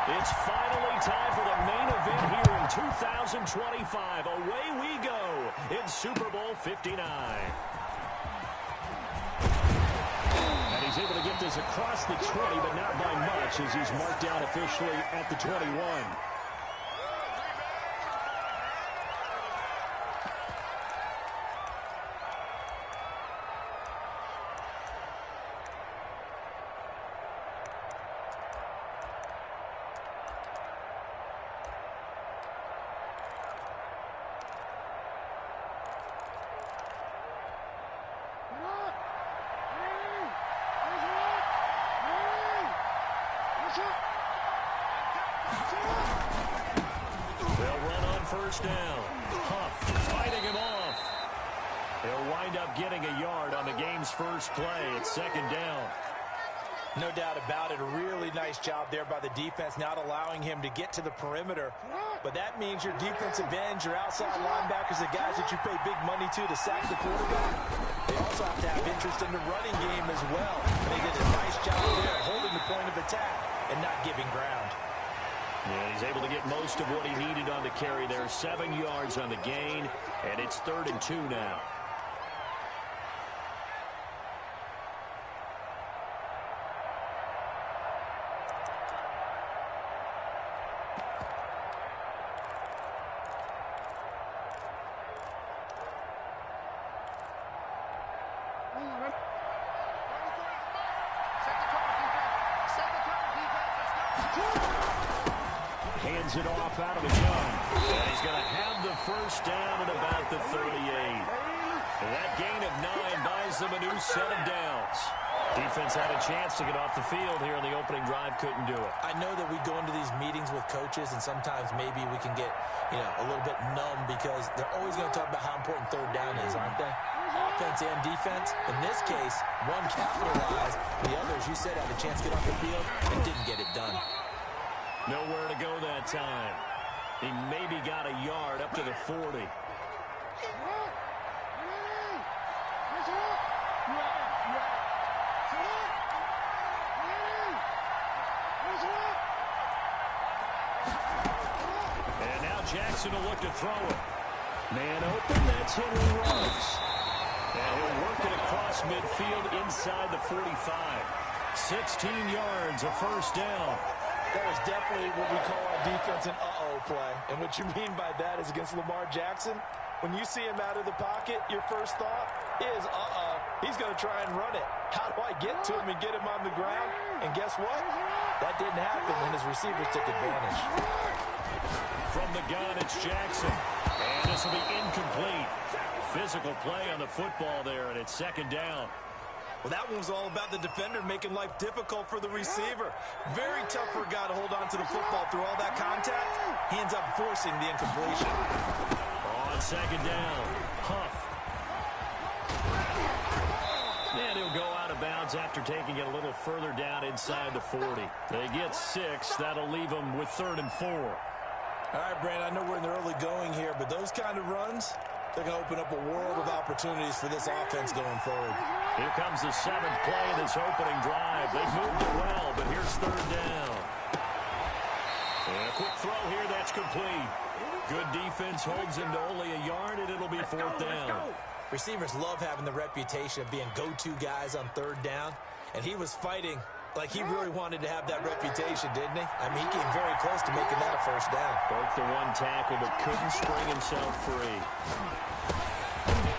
It's finally time for the main event here in 2025. Away we go in Super Bowl 59. And he's able to get this across the 20, but not by much as he's marked down officially at the 21. They'll run on first down. Huff fighting him off. He'll wind up getting a yard on the game's first play. It's second down. No doubt about it. A really nice job there by the defense, not allowing him to get to the perimeter. But that means your defensive ends, your outside linebackers, the guys that you pay big money to sack the quarterback, they also have to have interest in the running game as well. They did a nice job there holding the point of attack and not giving ground. Yeah, he's able to get most of what he needed on the carry there. 7 yards on the gain, and it's 3rd and 2 now. Hands it off out of the gun. And he's going to have the first down at about the 38. And that gain of 9 buys them a new set of downs. Defense had a chance to get off the field here in the opening drive, couldn't do it. I know that we go into these meetings with coaches, and sometimes maybe we can get, a little bit numb because they're always going to talk about how important third down is, aren't they? Offense and defense. In this case, one capitalized. The other, as you said, had a chance to get off the field and didn't get it done. Nowhere to go that time. He maybe got a yard up to the 40. And now Jackson will look to throw it. Man open, that's Henry Ruggs. And he'll work it across midfield inside the 45. 16 yards, a first down. That is definitely what we call our defense an uh-oh play. And what you mean by that is against Lamar Jackson, when you see him out of the pocket, your first thought is, he's going to try and run it. How do I get to him and get him on the ground? And guess what? That didn't happen, and his receivers took advantage. From the gun, it's Jackson. And this will be incomplete. Physical play on the football there, and it's second down. Well, that one was all about the defender making life difficult for the receiver. Very tough for a guy to hold on to the football through all that contact. He ends up forcing the incompletion. On second down, Huff. And he'll go out of bounds after taking it a little further down inside the 40. They get 6. That'll leave them with 3rd and 4. All right, Brandon, I know we're in the early going here, but those kind of runs, they're going to open up a world of opportunities for this offense going forward. Here comes the 7th play of this opening drive. They've moved it well, but here's 3rd down. And a quick throw here, that's complete. Good defense holds him to only a yard, and it'll be 4th down. Receivers love having the reputation of being go-to guys on 3rd down, and he was fighting like he really wanted to have that reputation, didn't he? I mean, he came very close to making that a first down. Broke the one tackle, but couldn't spring himself free.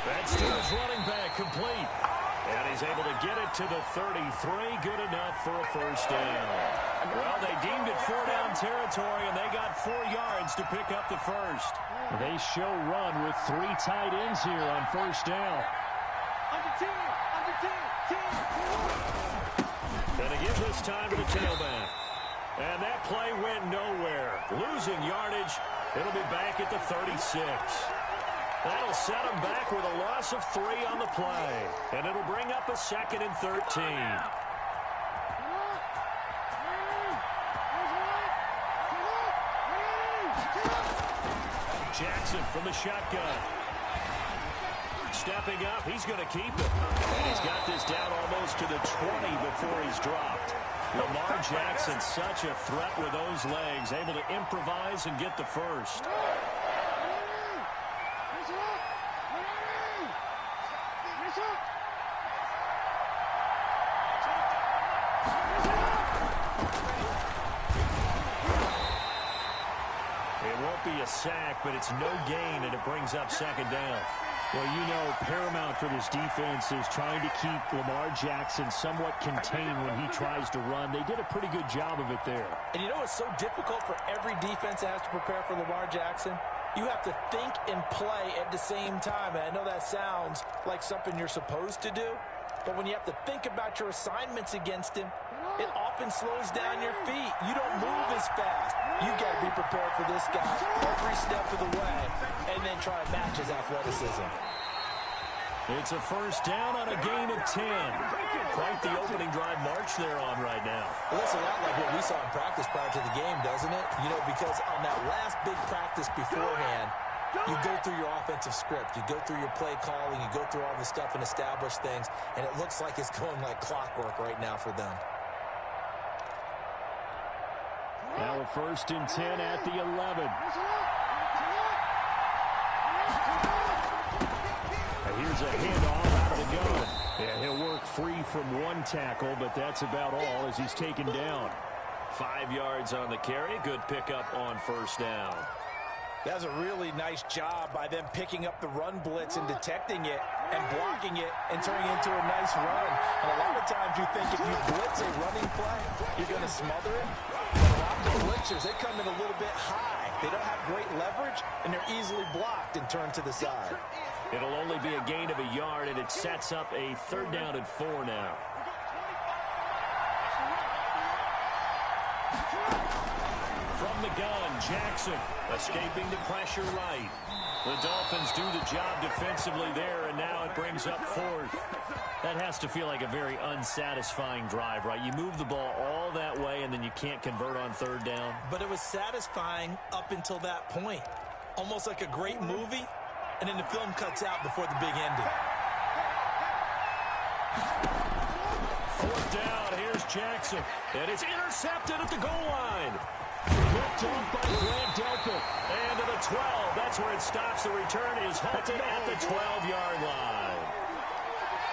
That's to his running back, complete. And he's able to get it to the 33. Good enough for a first down. Well, they deemed it 4-down territory, and they got 4 yards to pick up the first. They show run with 3 tight ends here on first down. Under 10, under 10, 10. And again this time to the tailback. And that play went nowhere. Losing yardage. It'll be back at the 36. That'll set them back with a loss of 3 on the play. And it'll bring up a 2nd and 13. Jackson from the shotgun. Stepping up, he's going to keep it. And he's got this down almost to the 20 before he's dropped. Lamar Jackson, such a threat with those legs, able to improvise and get the first. It won't be a sack, but it's no gain, and it brings up second down. Well, you know, paramount for this defense is trying to keep Lamar Jackson somewhat contained when he tries to run. They did a pretty good job of it there. And you know it's so difficult for every defense that has to prepare for Lamar Jackson? You have to think and play at the same time. And I know that sounds like something you're supposed to do, but when you have to think about your assignments against him, it often slows down your feet. You don't move as fast. You got to be prepared for this guy every step of the way and then try and match his athleticism. It's a first down on a gain of 10. Quite the opening drive march they're on right now. It looks a lot like what we saw in practice prior to the game, doesn't it? You know, because on that last big practice beforehand, you go through your offensive script. You go through your play calling. You go through all the stuff and establish things. And it looks like it's going like clockwork right now for them. Now a first and 10 at the 11. And here's a handoff out of the gun. Yeah, he'll work free from one tackle, but that's about all as he's taken down. 5 yards on the carry. Good pickup on first down. That was a really nice job by them picking up the run blitz and detecting it and blocking it and turning it into a nice run. And a lot of times you think if you blitz a running play, you're going to smother it. But a lot of the blitzers, they come in a little bit high. They don't have great leverage, and they're easily blocked and turned to the side. It'll only be a gain of a yard, and it sets up a third down and 4 now. From the gun, Jackson escaping the pressure right. The Dolphins do the job defensively there, and now it brings up fourth. That has to feel like a very unsatisfying drive, right? You move the ball all that way, and then you can't convert on third down. But it was satisfying up until that point. Almost like a great movie, and then the film cuts out before the big ending. Fourth down, here's Jackson. And it's intercepted at the goal line. Picked off by Grant Delpit. And to the 12. That's where it stops. The return is halted at the 12-yard line.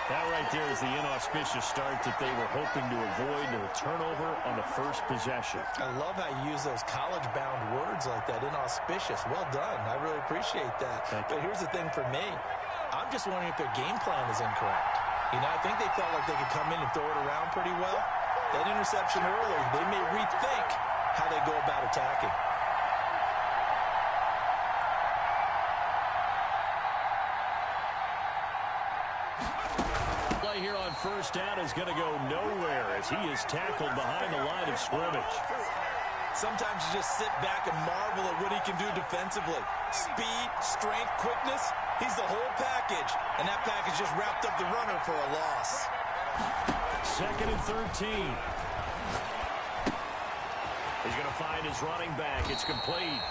That right there is the inauspicious start that they were hoping to avoid, a turnover on the first possession. I love how you use those college-bound words like that, inauspicious. Well done. I really appreciate that. But here's the thing for me. I'm just wondering if their game plan is incorrect. You know, I think they felt like they could come in and throw it around pretty well. That interception early, they may rethink how they go about attacking. Play here on first down is going to go nowhere as he is tackled behind the line of scrimmage. Sometimes you just sit back and marvel at what he can do defensively. Speed, strength, quickness, he's the whole package. And that package just wrapped up the runner for a loss. Second and 13. He's going to find his running back. It's complete.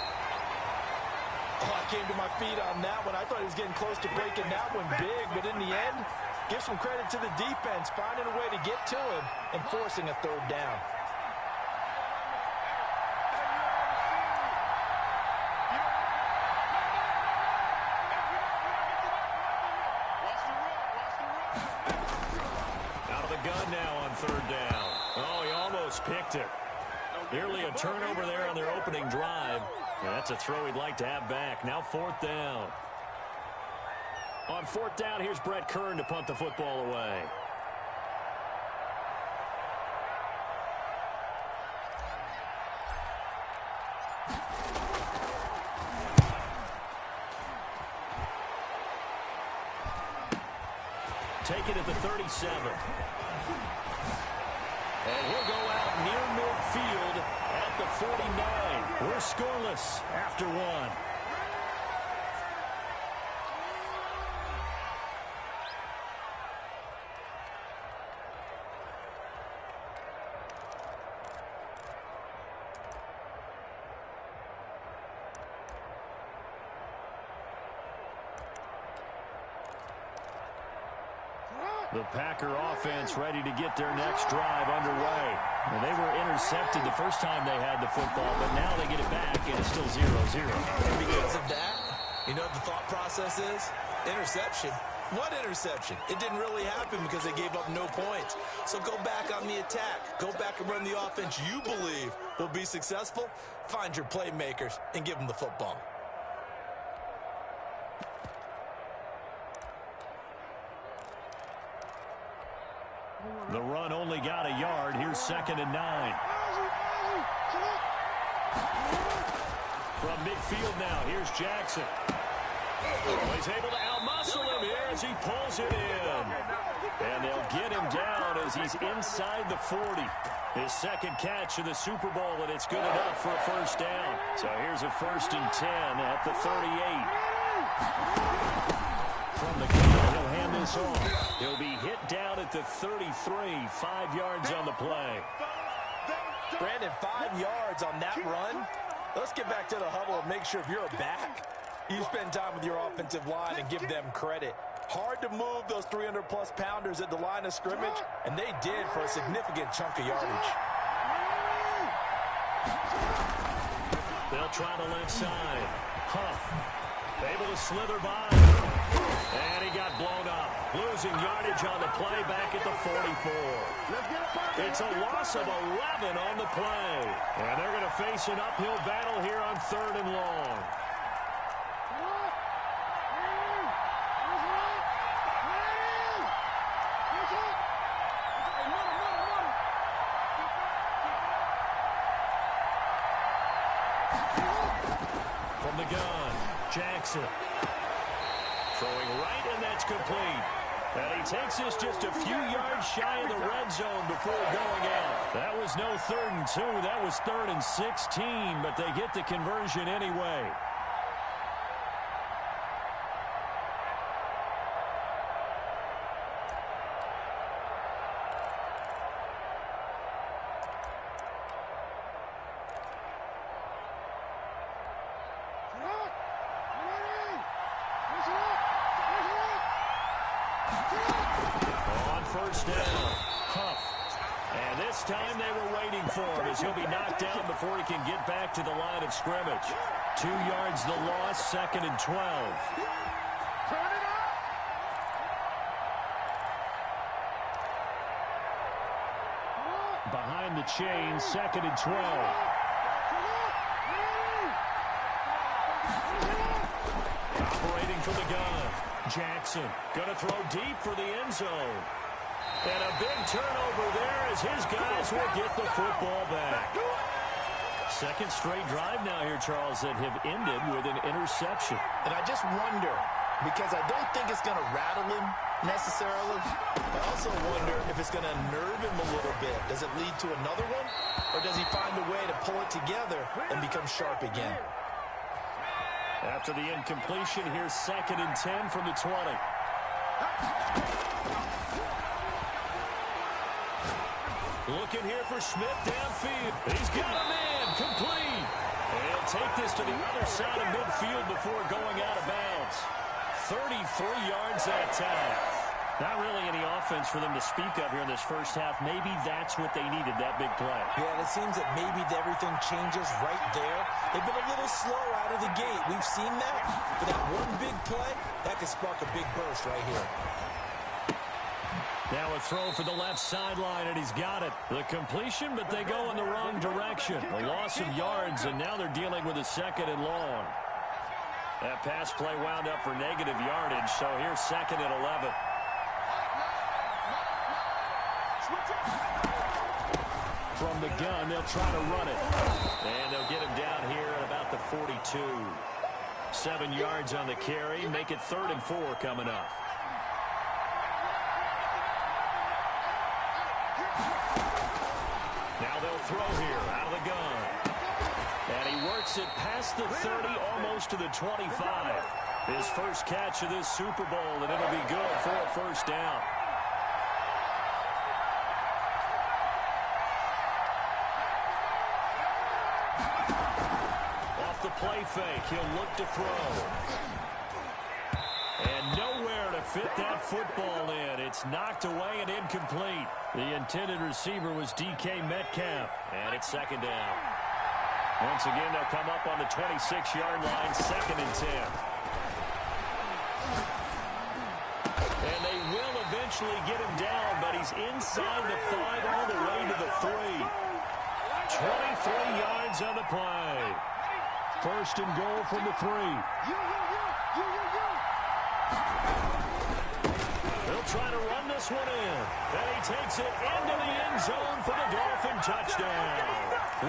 Oh, I came to my feet on that one. I thought he was getting close to breaking that one big, but in the end, give some credit to the defense, finding a way to get to him and forcing a third down. Out of the gun now on third down. Oh, he almost picked it. Nearly a turnover there on their opening drive. Yeah, that's a throw he'd like to have back. Now fourth down. On fourth down, here's Brett Kern to punt the football away. Take it at the 37. And he'll go out near midfield at the 49. We're scoreless after one. The Packer offense ready to get their next drive underway. Well, they were intercepted the first time they had the football, but now they get it back, and it's still 0-0. And because of that, you know what the thought process is? Interception. What interception? It didn't really happen because they gave up no points. So go back on the attack. Go back and run the offense you believe will be successful. Find your playmakers and give them the football. The run only got a yard. Here's 2nd and 9. From midfield now, here's Jackson. He's able to outmuscle him here as he pulls it in. And they'll get him down as he's inside the 40. His second catch of the Super Bowl, and it's good enough for a first down. So here's a 1st and 10 at the 38. From the gun, he'll hand this off. He'll be hit down at the 33, 5 yards on the play. Brandon, 5 yards on that run. Let's get back to the huddle and make sure if you're a back, you spend time with your offensive line and give them credit. Hard to move those 300-plus pounders at the line of scrimmage, and they did for a significant chunk of yardage. They'll try the left side. Huff able to slither by. And he got blown up. Losing yardage on the play back at the 44. It's a loss of 11 on the play. And they're going to face an uphill battle here on 3rd and long. From the gun, Jackson. Throwing right, and that's complete. And he takes us just a few yards shy of the red zone before going out. That was no 3rd and 2. That was 3rd and 16, but they get the conversion anyway. First down, Huff. And this time they were waiting for him as he'll be knocked down before he can get back to the line of scrimmage. 2 yards the loss, 2nd and 12. Behind the chain, 2nd and 12. Operating for the gun. Jackson going to throw deep for the end zone. And a big turnover there as his guys will get the football back. Second straight drive now here, Charles, that have ended with an interception. And I just wonder, because I don't think it's going to rattle him necessarily, I also wonder if it's going to nerve him a little bit. Does it lead to another one? Or does he find a way to pull it together and become sharp again? After the incompletion, here's 2nd and 10 from the 20. Looking here for Smith downfield. He's got a man complete. And he'll take this to the other side of midfield before going out of bounds. 33 yards that time. Not really any offense for them to speak of here in this first half. Maybe that's what they needed, that big play. Yeah, it seems that maybe everything changes right there. They've been a little slow out of the gate. We've seen that. But that one big play, that could spark a big burst right here. Now a throw for the left sideline, and he's got it. The completion, but they go in the wrong direction. A loss of yards, and now they're dealing with a 2nd and long. That pass play wound up for negative yardage, so here's 2nd and 11. From the gun, they'll try to run it. And they'll get him down here at about the 42. 7 yards on the carry, make it 3rd and 4 coming up. Now they'll throw here out of the gun. And he works it past the 30, almost to the 25. His first catch of this Super Bowl, and it'll be good for a first down. Off the play fake, he'll look to throw. And nowhere to fit that football in. It's knocked away and incomplete. The intended receiver was DK Metcalf, and it's second down. Once again, they'll come up on the 26-yard line, 2nd and 10. And they will eventually get him down, but he's inside the 5 all the way to the 3. 23 yards on the play. First and goal from the 3. He'll try to run this one in. And he takes it into the end zone for the Dolphin touchdown.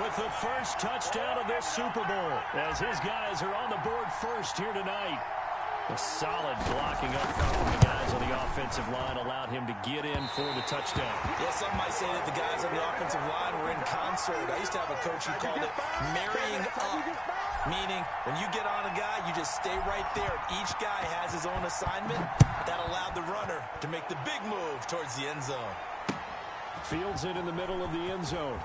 With the first touchdown of this Super Bowl, as his guys are on the board first here tonight. A solid blocking up front from the guys on the offensive line allowed him to get in for the touchdown. Yeah, some might say that the guys on the offensive line were in concert. I used to have a coach who called it marrying up, meaning when you get on a guy, you just stay right there. Each guy has his own assignment. That allowed the runner to make the big move towards the end zone. Fields it in the middle of the end zone.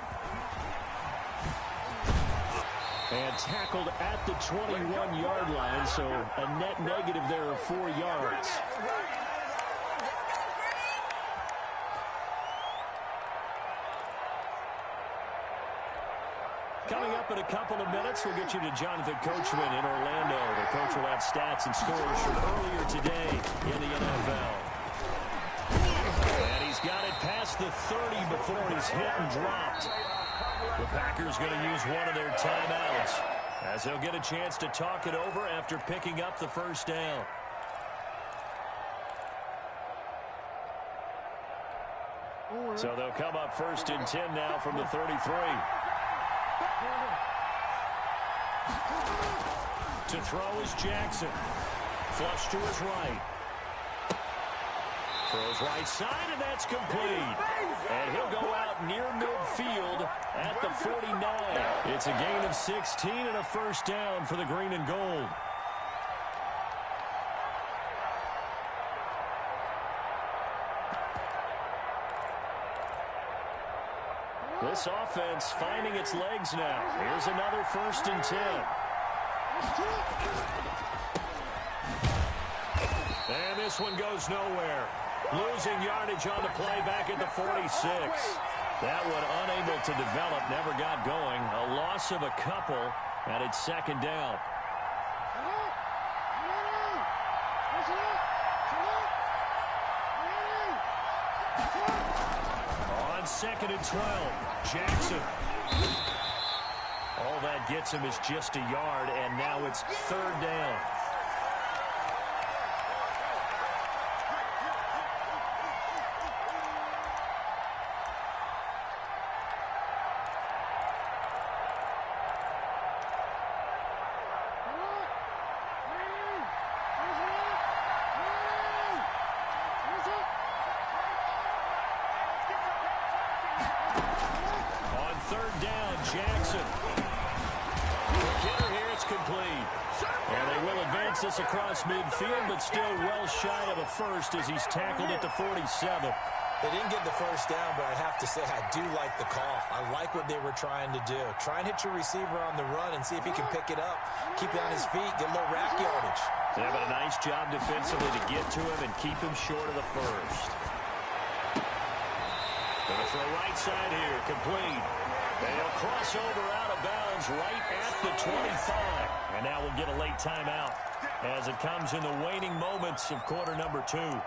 And tackled at the 21-yard line, so a net negative there of 4 yards. Coming up in a couple of minutes, we'll get you to Jonathan Coachman in Orlando. The coach will have stats and scores from earlier today in the NFL. And he's got it past the 30 before he's hit and dropped. The Packers going to use one of their timeouts as they'll get a chance to talk it over after picking up the first down. So they'll come up 1st and 10 now from the 33. To throw is Jackson. Flush to his right. Throws right side, and that's complete. And he'll go out near midfield at the 49. It's a gain of 16 and a first down for the green and gold. This offense finding its legs now. Here's another 1st and 10. And this one goes nowhere. Losing yardage on the play back at the 46. That one unable to develop, never got going. A loss of a couple, and it's 2nd down. On 2nd and 12, Jackson. All that gets him is just a yard, and now it's 3rd down. This across midfield, but still well shy of a first as he's tackled at the 47. They didn't get the first down, but I have to say I do like the call. I like what they were trying to do. Try and hit your receiver on the run and see if he can pick it up. Keep it on his feet, get a little rack yardage. Yeah, but a nice job defensively to get to him and keep him short of the first. Gonna throw right side here, complete. They'll cross over out of bounds right at the 25. And now we'll get a late timeout as it comes in the waning moments of quarter number 2. Now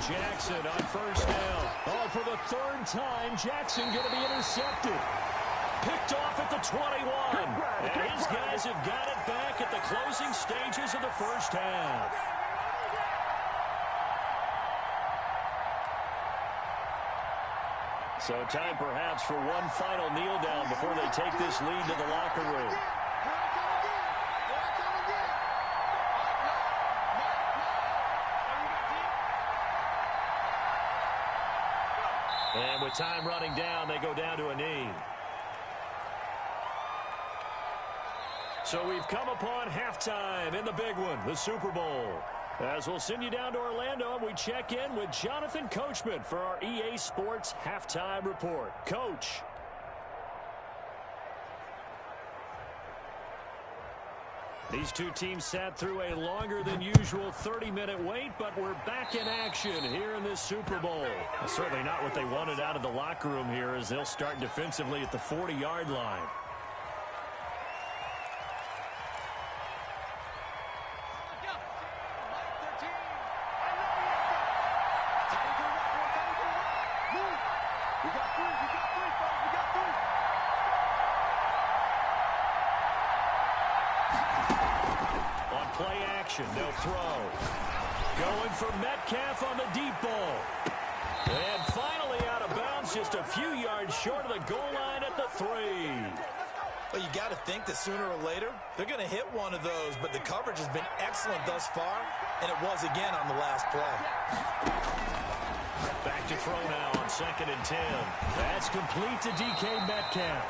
Jackson on 1st down. Oh, for the 3rd time, Jackson going to be intercepted. Picked off at the 21. And his guys have got it back at the closing stages of the first half. So time perhaps for one final kneel down before they take this lead to the locker room. And with time running down, they go down to a knee. So we've come upon halftime in the big one, the Super Bowl. As we'll send you down to Orlando, and we check in with Jonathan Coachman for our EA Sports Halftime Report. Coach. These two teams sat through a longer than usual 30-minute wait, but we're back in action here in this Super Bowl. Certainly not what they wanted out of the locker room here, as they'll start defensively at the 40-yard line. They'll throw. Going for Metcalf on the deep ball. And finally out of bounds, just a few yards short of the goal line at the 3. Well, you got to think that sooner or later, they're going to hit one of those, but the coverage has been excellent thus far, and it was again on the last play. Back to throw now on 2nd and 10. That's complete to DK Metcalf.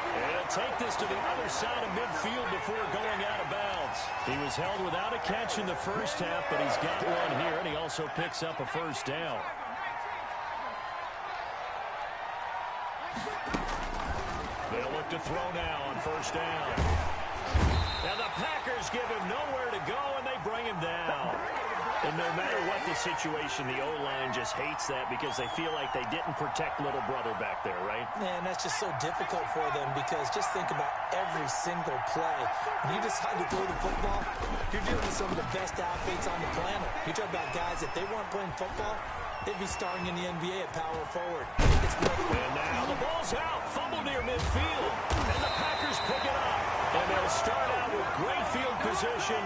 And he'll take this to the other side of midfield before going out of bounds. He was held without a catch in the first half, but he's got one here, and he also picks up a first down. They'll look to throw now on 1st down. And the Packers give him nowhere to go, and they bring him down. And no matter what the situation, the O-line just hates that because they feel like they didn't protect little brother back there, right? Man, that's just so difficult for them because just think about every single play. When you decide to throw the football, you're dealing with some of the best athletes on the planet. You talk about guys, if they weren't playing football, they'd be starring in the NBA at power forward. And now the ball's out. Fumble near midfield. And the Packers pick it up. And they'll start out with great field position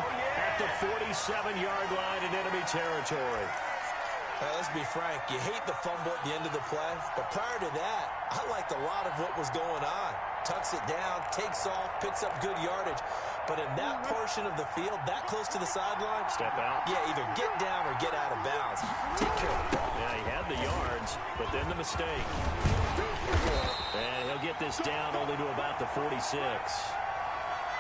at the 47-yard line in enemy territory. Let's be frank. You hate the fumble at the end of the play. But prior to that, I liked a lot of what was going on. Tucks it down, takes off, picks up good yardage. But in that portion of the field, that close to the sideline, step out. Yeah, either get down or get out of bounds. Take care of the ball. Yeah, he had the yards, but then the mistake. And he'll get this down only to about the 46.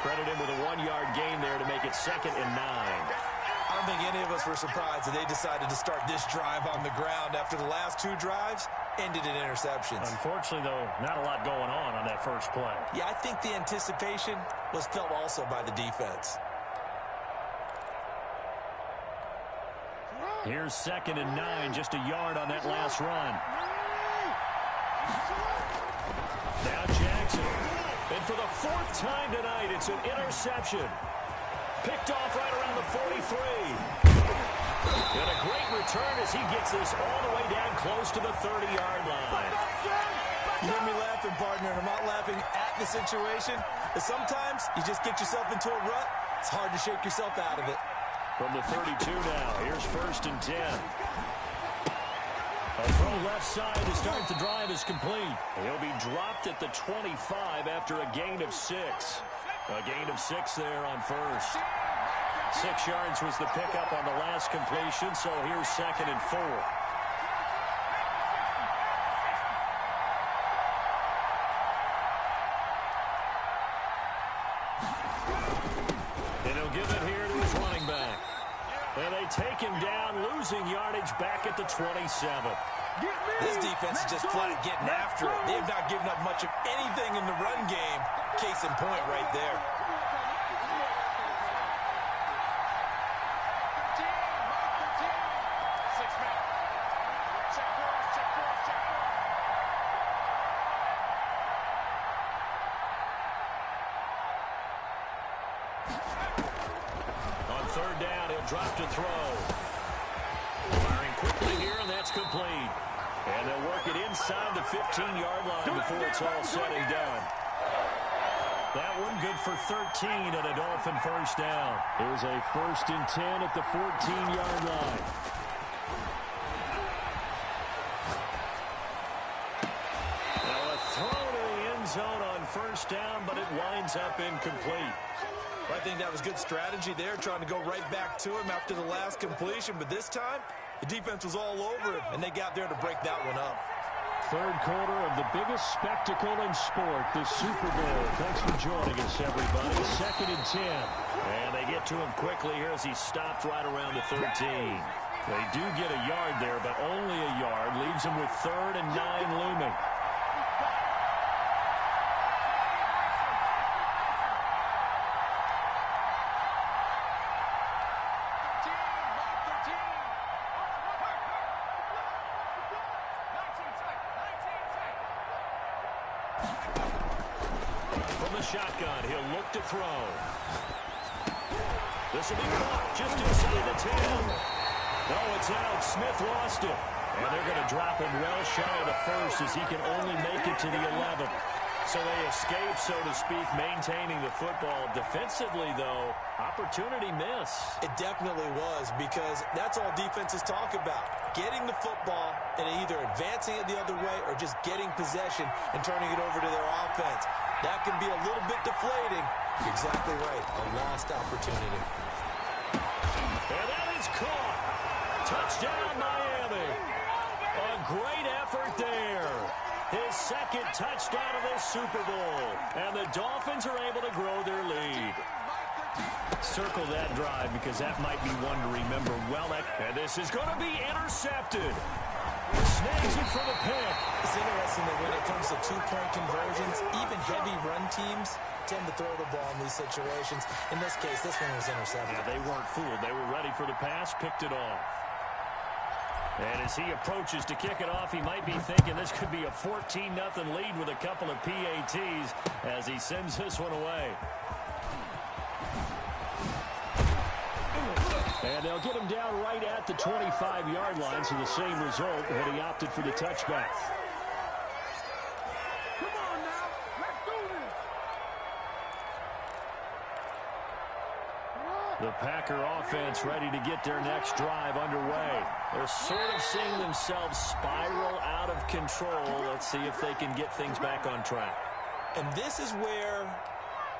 Credit him with a 1-yard gain there to make it 2nd and 9. I don't think any of us were surprised that they decided to start this drive on the ground after the last 2 drives ended in interceptions. Unfortunately, though, not a lot going on that first play. Yeah, I think the anticipation was felt also by the defense. Here's 2nd and 9, just a yard on that last run. Now Jackson. And for the 4th time tonight, it's an interception. Picked off right around the 43. And a great return as he gets this all the way down close to the 30-yard line. You hear me laughing, partner, and I'm not laughing at the situation. But sometimes you just get yourself into a rut. It's hard to shake yourself out of it. From the 32 now, here's 1st and 10. A throw left side to start the drive is complete. He'll be dropped at the 25 after a gain of 6. A gain of 6 there on 1st. 6 yards was the pickup on the last completion, so here's 2nd and 4. And he'll give it here to his running back. And they take him down, losing yardage back at the 27. This defense is just flat getting after it. They have not given up much of anything in the run game. Case in point right there. On 3rd down, he'll drop to throw. Firing quickly here, and that's complete. And they'll work it inside the 15-yard line before it's all said and done. That one good for 13 and a Dolphin 1st down. Here's a 1st and 10 at the 14-yard line. Now a throw to the end zone on 1st down, but it winds up incomplete. I think that was good strategy there, trying to go right back to him after the last completion. But this time, the defense was all over him, and they got there to break that one up. Third quarter of the biggest spectacle in sport, the Super Bowl. Thanks for joining us, everybody. 2nd and 10. And they get to him quickly here as he stopped right around the 13. They do get a yard there, but only a yard. Leaves him with 3rd and 9 looming. From the shotgun, he'll look to throw. This will be caught just inside the 10. No, it's out. Smith lost it. And they're going to drop him well shy of the first as he can only make it to the 11. So they escape, so to speak, maintaining the football. Defensively, though, opportunity miss. It definitely was, because that's all defenses talk about. Getting the football and either advancing it the other way or just getting possession and turning it over to their offense. That can be a little bit deflating. You're exactly right. A lost opportunity. And that is caught. Touchdown, Miami. A great effort there. His 2nd touchdown of this Super Bowl. And the Dolphins are able to grow their lead. Circle that drive because that might be one to remember well. And this is going to be intercepted. Snags it for the pick. It's interesting that when it comes to two-point conversions, even heavy run teams tend to throw the ball in these situations. In this case, this one was intercepted. Yeah, they weren't fooled. They were ready for the pass, picked it off. And as he approaches to kick it off, he might be thinking this could be a 14-0 lead with a couple of PATs as he sends this one away. And they'll get him down right at the 25-yard line, so the same result when he opted for the touchback. Come on now, let's do this. The Packer offense ready to get their next drive underway. They're sort of seeing themselves spiral out of control. Let's see if they can get things back on track. And this is where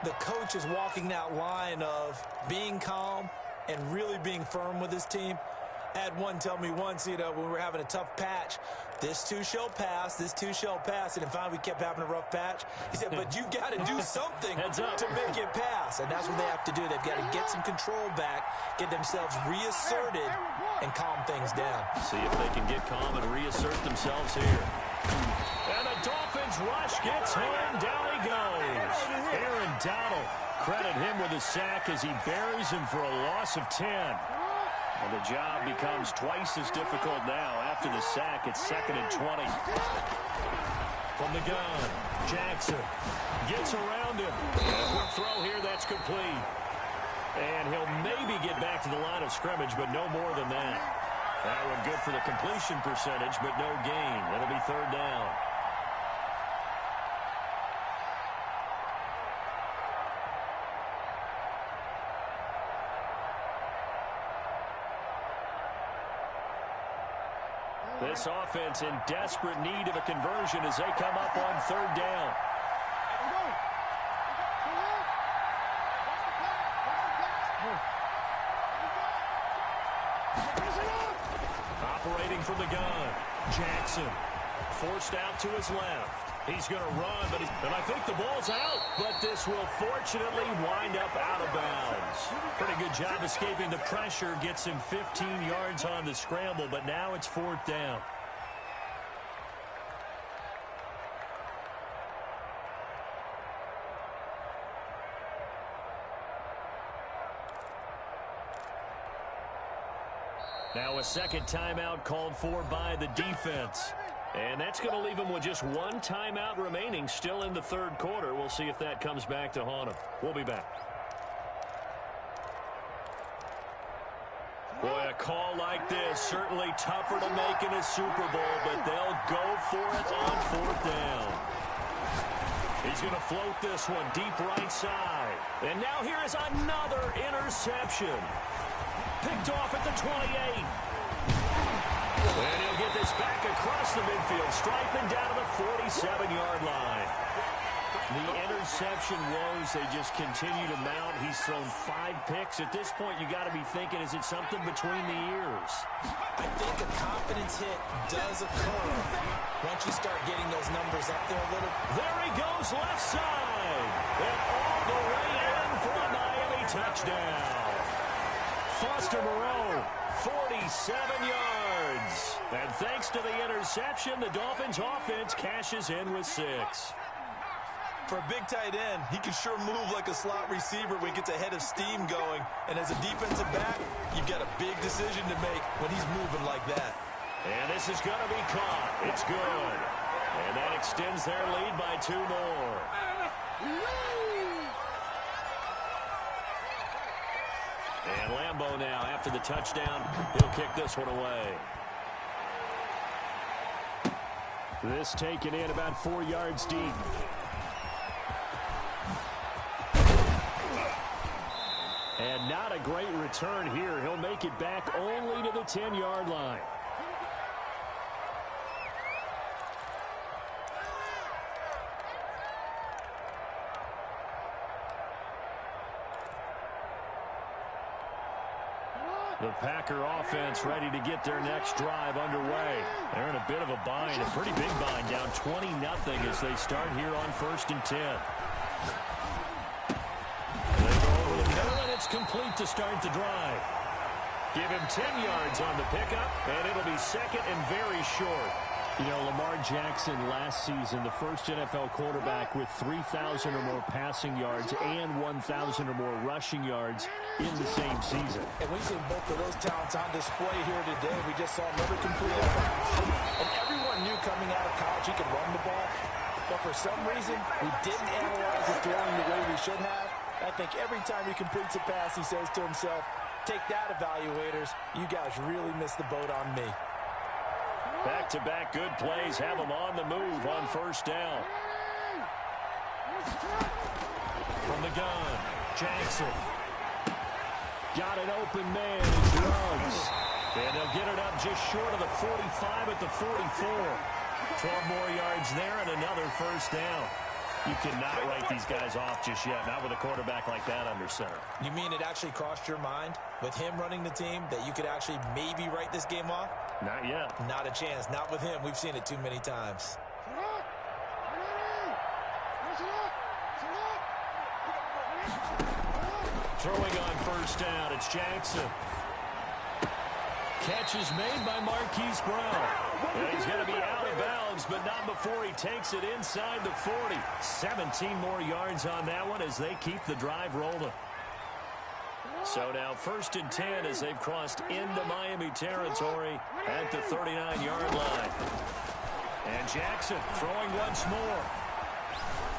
the coach is walking that line of being calm and really being firm with his team. I had one tell me once, when we were having a tough patch, this too shall pass, this too shall pass. And finally, we kept having a rough patch. He said, but you got to do something to make it pass. And that's what they have to do. They've got to get some control back, get themselves reasserted, and calm things down. See if they can get calm and reassert themselves here. And the Dolphins rush gets home. Down he goes. Aaron Donald, credit him with a sack as he buries him for a loss of 10. And the job becomes twice as difficult now. After the sack, it's 2nd and 20. From the gun, Jackson gets around him. And a quick throw here, that's complete. And he'll maybe get back to the line of scrimmage, but no more than that. That one good for the completion percentage, but no gain. It'll be 3rd down. This offense in desperate need of a conversion as they come up on 3rd down. Operating from the gun, Jackson forced out to his left. He's going to run, and I think the ball's out, but this will fortunately wind up out of bounds. Pretty good job escaping the pressure, gets him 15 yards on the scramble, but now it's 4th down. Now a second timeout called for by the defense. And that's going to leave them with just one timeout remaining still in the 3rd quarter. We'll see if that comes back to haunt them. We'll be back. Boy, a call like this, certainly tougher to make in a Super Bowl, but they'll go for it on 4th down. He's going to float this one deep right side. And now here is another interception. Picked off at the 28. And he'll get this back across the midfield stripe and down to the 47-yard line. The interception woes, they just continue to mount. He's thrown 5 picks. At this point, you got to be thinking, is it something between the ears? I think a confidence hit does occur once you start getting those numbers up there a little. There he goes, left side. And all the way in for a Miami touchdown. Foster Moreau, 47 yards. And thanks to the interception, the Dolphins offense cashes in with 6. For a big tight end, he can sure move like a slot receiver when he gets a head of steam going. And as a defensive back, you've got a big decision to make when he's moving like that. And this is going to be caught. It's good. And that extends their lead by 2 more. And Lambeau now, after the touchdown, he'll kick this one away. This taken in about 4 yards deep. And not a great return here. He'll make it back only to the 10-yard line. The Packer offense ready to get their next drive underway. They're in a bit of a bind, a pretty big bind, down 20-0 as they start here on 1st and 10. They go over the middle, and it's complete to start the drive. Give him 10 yards on the pickup, and it'll be second and very short. You know, Lamar Jackson last season, the first NFL quarterback with 3,000 or more passing yards and 1,000 or more rushing yards in the same season. And we've seen both of those talents on display here today. We just saw another complete effort. And everyone knew coming out of college he could run the ball. But for some reason, we didn't analyze the throwing the way we should have. I think every time he completes a pass, he says to himself, take that, evaluators. You guys really missed the boat on me. Back-to-back good plays have them on the move on 1st down. From the gun, Jackson. Got an open man as he runs. And they'll get it up just short of the 45 at the 44. 12 more yards there and another 1st down. You cannot write these guys off just yet, not with a quarterback like that under center. You mean it actually crossed your mind with him running the team that you could actually maybe write this game off? Not yet. Not a chance. Not with him. We've seen it too many times. Throwing on 1st down, it's Jackson. Catch is made by Marquise Brown. And he's going to be out of bounds, but not before he takes it inside the 40. 17 more yards on that one as they keep the drive rolling. So now 1st and 10 as they've crossed into Miami territory at the 39-yard line. And Jackson throwing once more.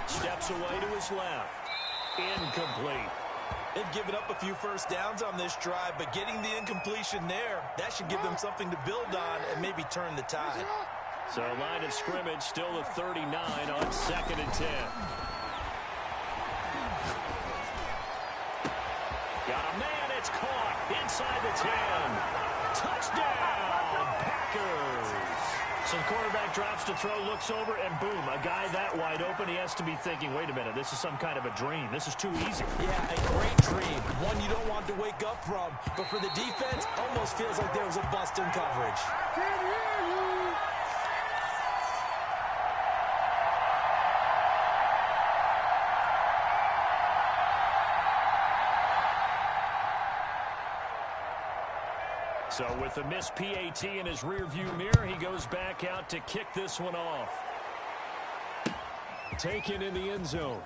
Steps away to his left. Incomplete. They've given up a few 1st downs on this drive, but getting the incompletion there, that should give them something to build on and maybe turn the tide. So line of scrimmage still the 39 on 2nd and 10. Got a man, it's caught inside the 10. Touchdown, Packers. So the quarterback drops to throw, looks over, and boom, a guy that wide open, he has to be thinking, wait a minute, this is some kind of a dream. This is too easy. Yeah, a great dream. One you don't want to wake up from. But for the defense, almost feels like there was a bust in coverage. So with the missed PAT in his rearview mirror, he goes back out to kick this one off. Taken in the end zone.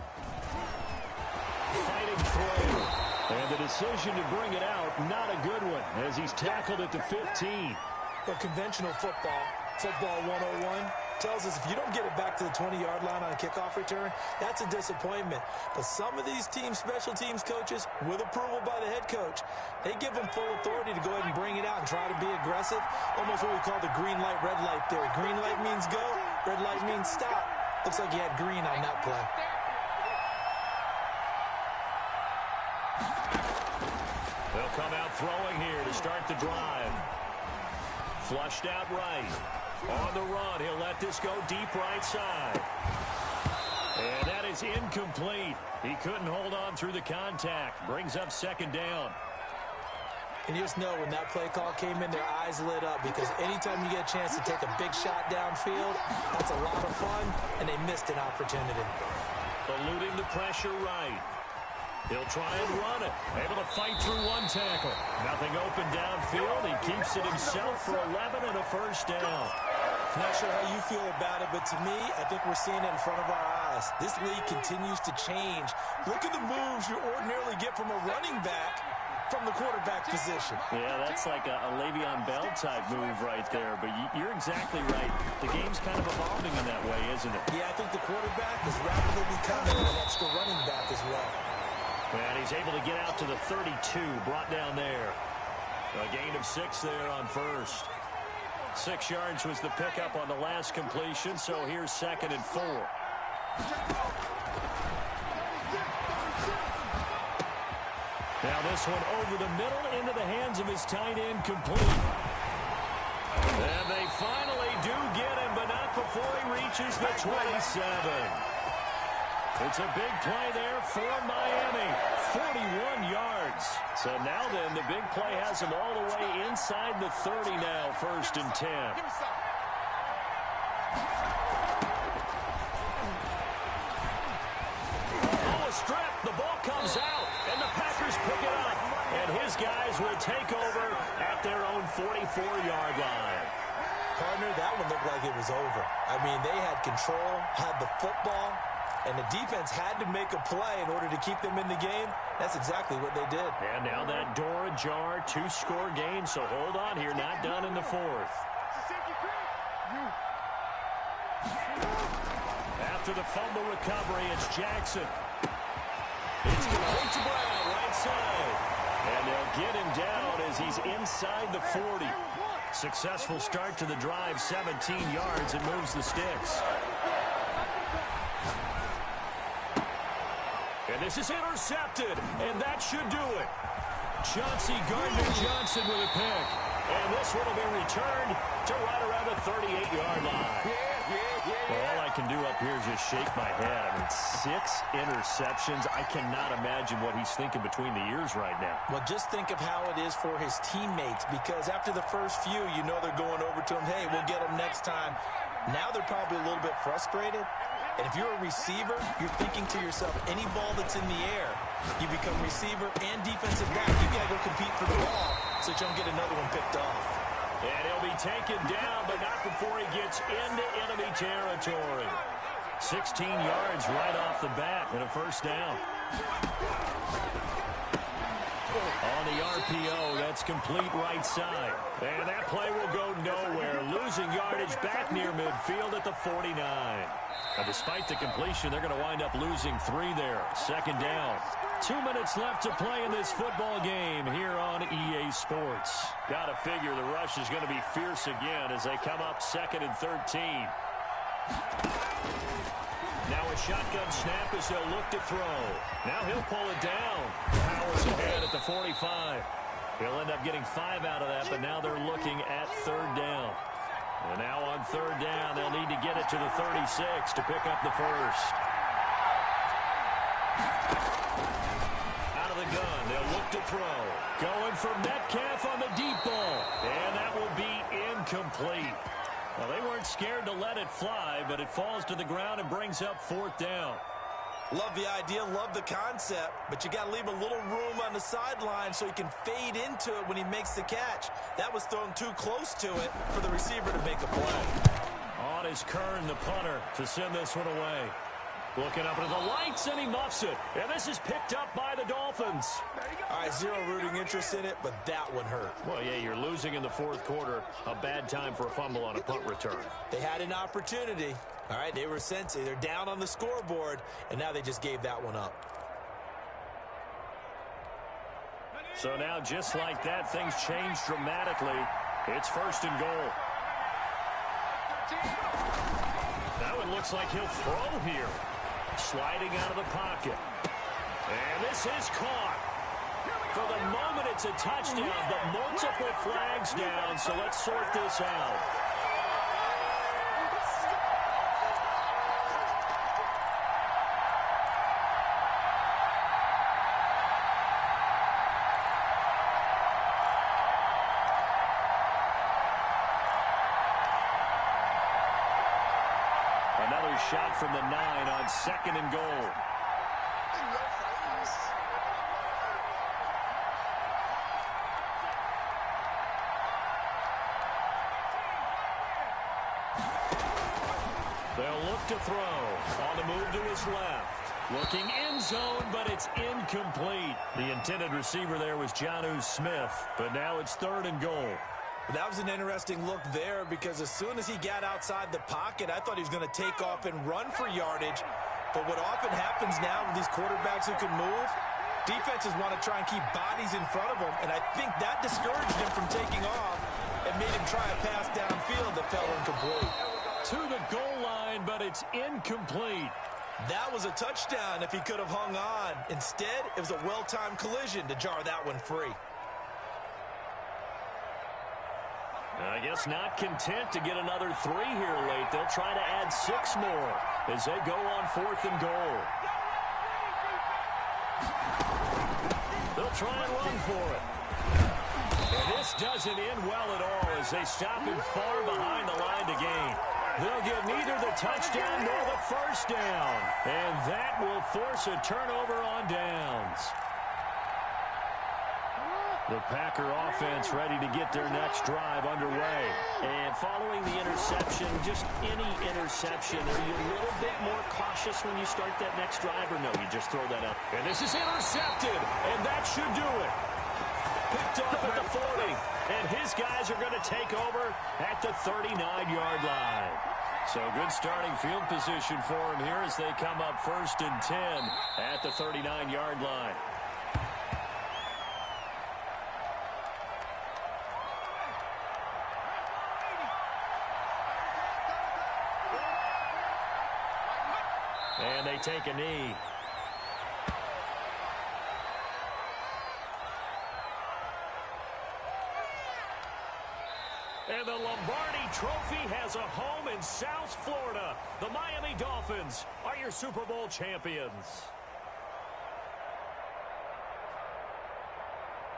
Fighting throw. And the decision to bring it out, not a good one, as he's tackled at the 15. But conventional football 101, tells us if you don't get it back to the 20-yard line on a kickoff return, that's a disappointment. But some of these special teams coaches, with approval by the head coach, they give them full authority to go ahead and bring it out and try to be aggressive. Almost what we call the green light, red light theory. Green light means go, red light means stop. Looks like he had green on that play. They'll come out throwing here to start the drive. Flushed out right. On the run, he'll let this go deep right side. And that is incomplete. He couldn't hold on through the contact. Brings up 2nd down. And you just know when that play call came in, their eyes lit up because anytime you get a chance to take a big shot downfield, that's a lot of fun, and they missed an opportunity. Eluding the pressure right. He'll try and run it. Able to fight through one tackle. Nothing open downfield. He keeps it himself for 11 and a first down. Not sure how you feel about it, but to me, I think we're seeing it in front of our eyes. This league continues to change. Look at the moves you ordinarily get from a running back from the quarterback position. Yeah, that's like a Le'Veon Bell type move right there, but you're exactly right. The game's kind of evolving in that way, isn't it? Yeah, I think the quarterback is rapidly becoming an extra running back as well. And he's able to get out to the 32, brought down there. A gain of 6 there on first. 6 yards was the pickup on the last completion, so here's 2nd and 4. Now this one over the middle into the hands of his tight end, complete. And they finally do get him, but not before he reaches the 27. It's a big play there for Miami. 41 yards. So now then, the big play has him all the way inside the 30 now, 1st and 10. Oh, a strip. The ball comes out, and the Packers pick it up. And his guys will take over at their own 44-yard line. Partner, that one looked like it was over. I mean, they had control, had the football, and the defense had to make a play in order to keep them in the game. That's exactly what they did. And now that door ajar, 2-score game, so hold on here, not done in the 4th. After the fumble recovery, it's Jackson. It's complete to Brown, right side. And they'll get him down as he's inside the 40. Successful start to the drive, 17 yards, and moves the sticks. And this is intercepted, and that should do it. Chauncey Gardner-Johnson with a pick. And this one will be returned to right around the 38-yard line. Well, all I can do up here is just shake my head. I mean, 6 interceptions. I cannot imagine what he's thinking between the ears right now. Well, just think of how it is for his teammates, because after the first few, you know they're going over to him, hey, we'll get him next time. Now they're probably a little bit frustrated. And if you're a receiver, you're thinking to yourself, any ball that's in the air, you become receiver and defensive back. You got to go compete for the ball so that you don't get another one picked off. And he'll be taken down, but not before he gets into enemy territory. 16 yards right off the bat and a first down. On the RPO, that's complete right side. And that play will go nowhere. Losing yardage back near midfield at the 49. Now, despite the completion, they're going to wind up losing 3 there. 2nd down. 2 minutes left to play in this football game here on EA Sports. Got to figure the rush is going to be fierce again as they come up 2nd and 13. Now a shotgun snap as they'll look to throw. Now he'll pull it down. Powers ahead at the 45. He'll end up getting 5 out of that, but now they're looking at 3rd down. And now on 3rd down, they'll need to get it to the 36 to pick up the first. Out of the gun, they'll look to throw. Going for Metcalf on the deep ball. And that will be incomplete. Well, they weren't scared to let it fly, but it falls to the ground and brings up 4th down. Love the idea, love the concept, but you got to leave a little room on the sideline so he can fade into it when he makes the catch. That was thrown too close to it for the receiver to make a play. On is Kern, the punter, to send this one away. Looking up into the lights, and he muffs it. And this is picked up by the Dolphins. All right, zero rooting interest in it, but that one hurt. Well, yeah, you're losing in the 4th quarter. A bad time for a fumble on a punt return. They had an opportunity. All right, they were sensitive. They're down on the scoreboard, and now they just gave that one up. So now, just like that, things change dramatically. It's 1st and goal. Now it looks like he'll throw here. Sliding out of the pocket. And this is caught. For the moment, it's a touchdown, but multiple flags down, so let's sort this out. a shot from the 9 on 2nd and goal. They'll look to throw. On the move to his left. Looking end zone, but it's incomplete. The intended receiver there was Jonnu Smith, but now it's 3rd and goal. That was an interesting look there because as soon as he got outside the pocket, I thought he was going to take off and run for yardage. But what often happens now with these quarterbacks who can move, defenses want to try and keep bodies in front of them, and I think that discouraged him from taking off and made him try a pass downfield that fell incomplete. To the goal line, but it's incomplete. That was a touchdown if he could have hung on. Instead, it was a well-timed collision to jar that one free. I guess not content to get another 3 here late. They'll try to add 6 more as they go on 4th and goal. They'll try and run for it. And this doesn't end well at all as they stop him far behind the line to gain. They'll get neither the touchdown nor the first down. And that will force a turnover on downs. The Packer offense ready to get their next drive underway. And following the interception, just any interception, are you a little bit more cautious when you start that next drive, or no, you just throw that up? And this is intercepted, and that should do it. Picked off at the 40, and his guys are going to take over at the 39-yard line. So good starting field position for him here as they come up 1st and 10 at the 39-yard line. And they take a knee. And the Lombardi Trophy has a home in South Florida. The Miami Dolphins are your Super Bowl champions.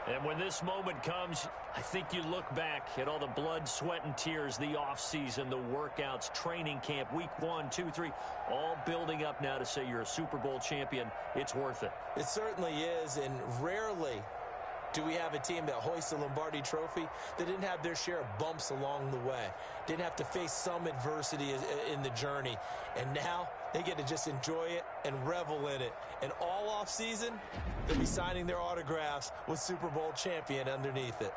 And when this moment comes, I think you look back at all the blood, sweat, and tears, the offseason, the workouts, training camp, week 1, 2, 3, all building up now to say you're a Super Bowl champion. It's worth it. It certainly is, and rarely do we have a team that hoists a Lombardi Trophy that didn't have their share of bumps along the way, didn't have to face some adversity in the journey, and now they get to just enjoy it and revel in it. And all off season, they'll be signing their autographs with Super Bowl champion underneath it.